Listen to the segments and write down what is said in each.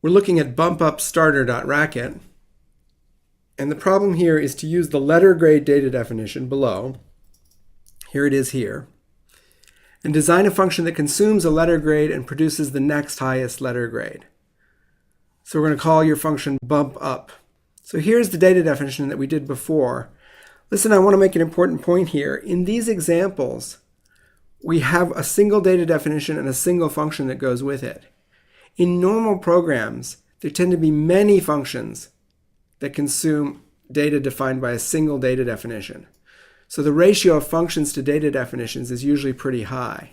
We're looking at bump-up-starter.racket, and the problem here is to use the letter grade data definition below. Here it is here. And design a function that consumes a letter grade and produces the next highest letter grade. So we're going to call your function bump-up. So here's the data definition that we did before. Listen, I want to make an important point here. In these examples, we have a single data definition and a single function that goes with it. In normal programs, there tend to be many functions that consume data defined by a single data definition. So the ratio of functions to data definitions is usually pretty high.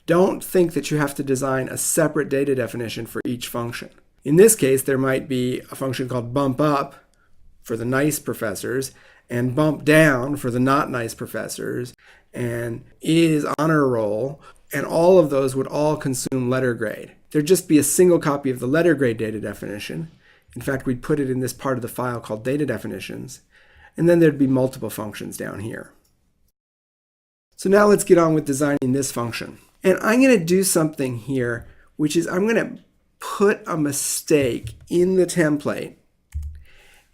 Don't think that you have to design a separate data definition for each function. In this case, there might be a function called bump up for the nice professors, and bump down for the not nice professors, and is honor roll, and all of those would all consume letter grade. There'd just be a single copy of the letter grade data definition. In fact, we'd put it in this part of the file called data definitions, and then there'd be multiple functions down here. So now let's get on with designing this function. And I'm going to do something here, which is I'm going to put a mistake in the template.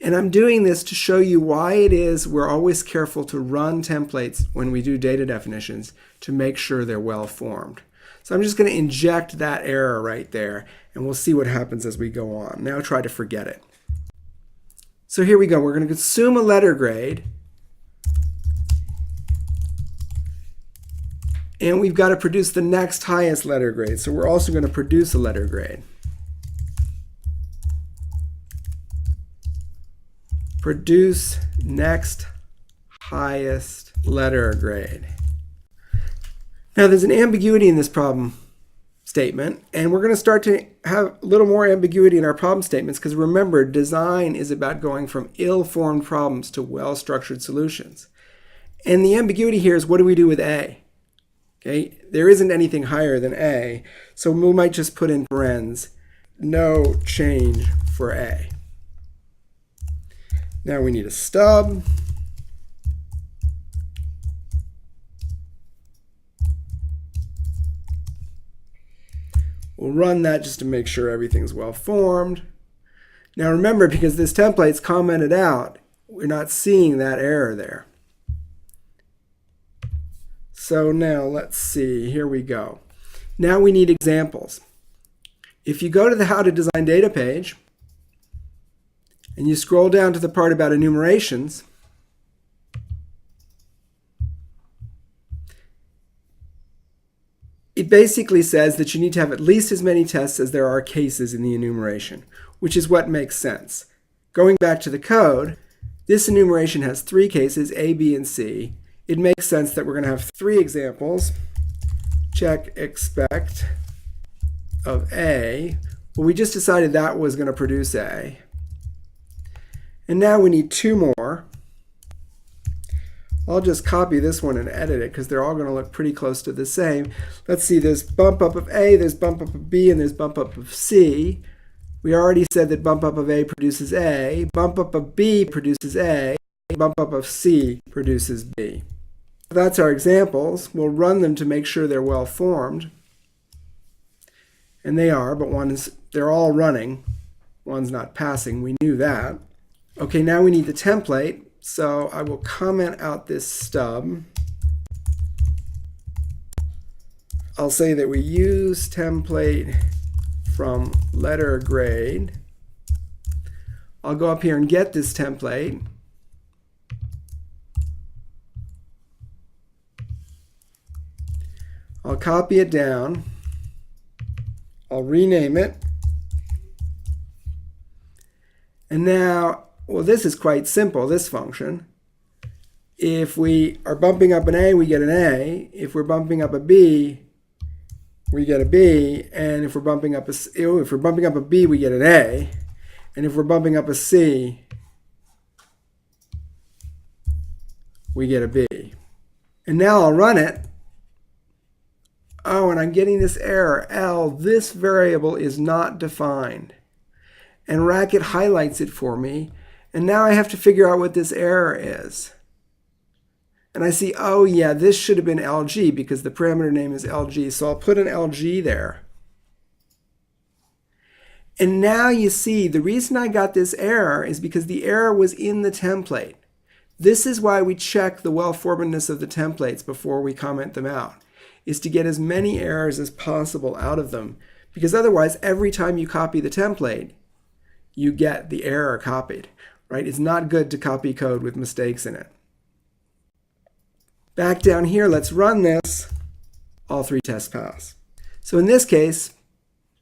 And I'm doing this to show you why it is we're always careful to run templates when we do data definitions to make sure they're well formed. So I'm just going to inject that error right there, and we'll see what happens as we go on. Now try to forget it. So here we go. We're going to consume a letter grade. And we've got to produce the next highest letter grade. So we're also going to produce a letter grade. Produce next highest letter grade. Now there's an ambiguity in this problem statement, and we're going to start to have a little more ambiguity in our problem statements because remember, design is about going from ill-formed problems to well-structured solutions. And the ambiguity here is, what do we do with A? Okay, there isn't anything higher than A, so we might just put in parentheses, no change for A. Now we need a stub. We'll run that just to make sure everything's well formed. Now remember, because this template's commented out, we're not seeing that error there. So now let's see, here we go. Now we need examples. If you go to the How to Design Data page, and you scroll down to the part about enumerations, it basically says that you need to have at least as many tests as there are cases in the enumeration, which is what makes sense. Going back to the code, this enumeration has 3 cases, A, B, and C. It makes sense that we're going to have 3 examples. Check expect of A. Well, we just decided that was going to produce A. And now we need 2 more. I'll just copy this one and edit it because they're all going to look pretty close to the same. Let's see, there's bump up of A, there's bump up of B, and there's bump up of C. We already said that bump up of A produces A, bump up of B produces A, bump up of C produces B. That's our examples. We'll run them to make sure they're well formed. And they are, but they're all running. One's not passing, we knew that. Okay, now we need the template, so I will comment out this stub. I'll say that we use template from letter grade. I'll go up here and get this template. I'll copy it down. I'll rename it. And now, well, this is quite simple, this function. If we are bumping up an A, we get an A. If we're bumping up a B, we get a B. And if we're bumping up a B, we get an A. And if we're bumping up a C, we get a B. And now I'll run it. Oh, and I'm getting this error, L, this variable is not defined. And Racket highlights it for me. And now I have to figure out what this error is. And I see, oh yeah, this should have been LG because the parameter name is LG. So I'll put an LG there. And now you see the reason I got this error is because the error was in the template. This is why we check the well-formedness of the templates before we comment them out, is to get as many errors as possible out of them, because otherwise every time you copy the template, you get the error copied, right? It's not good to copy code with mistakes in it. Back down here, let's run this. All 3 tests pass. So in this case,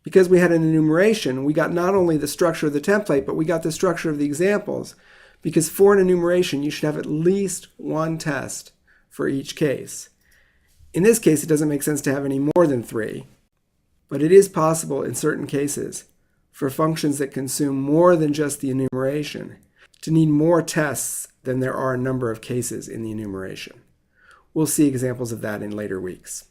because we had an enumeration, we got not only the structure of the template, but we got the structure of the examples, because for an enumeration, you should have at least 1 test for each case. In this case, it doesn't make sense to have any more than 3, but it is possible in certain cases for functions that consume more than just the enumeration to need more tests than there are a number of cases in the enumeration. We'll see examples of that in later weeks.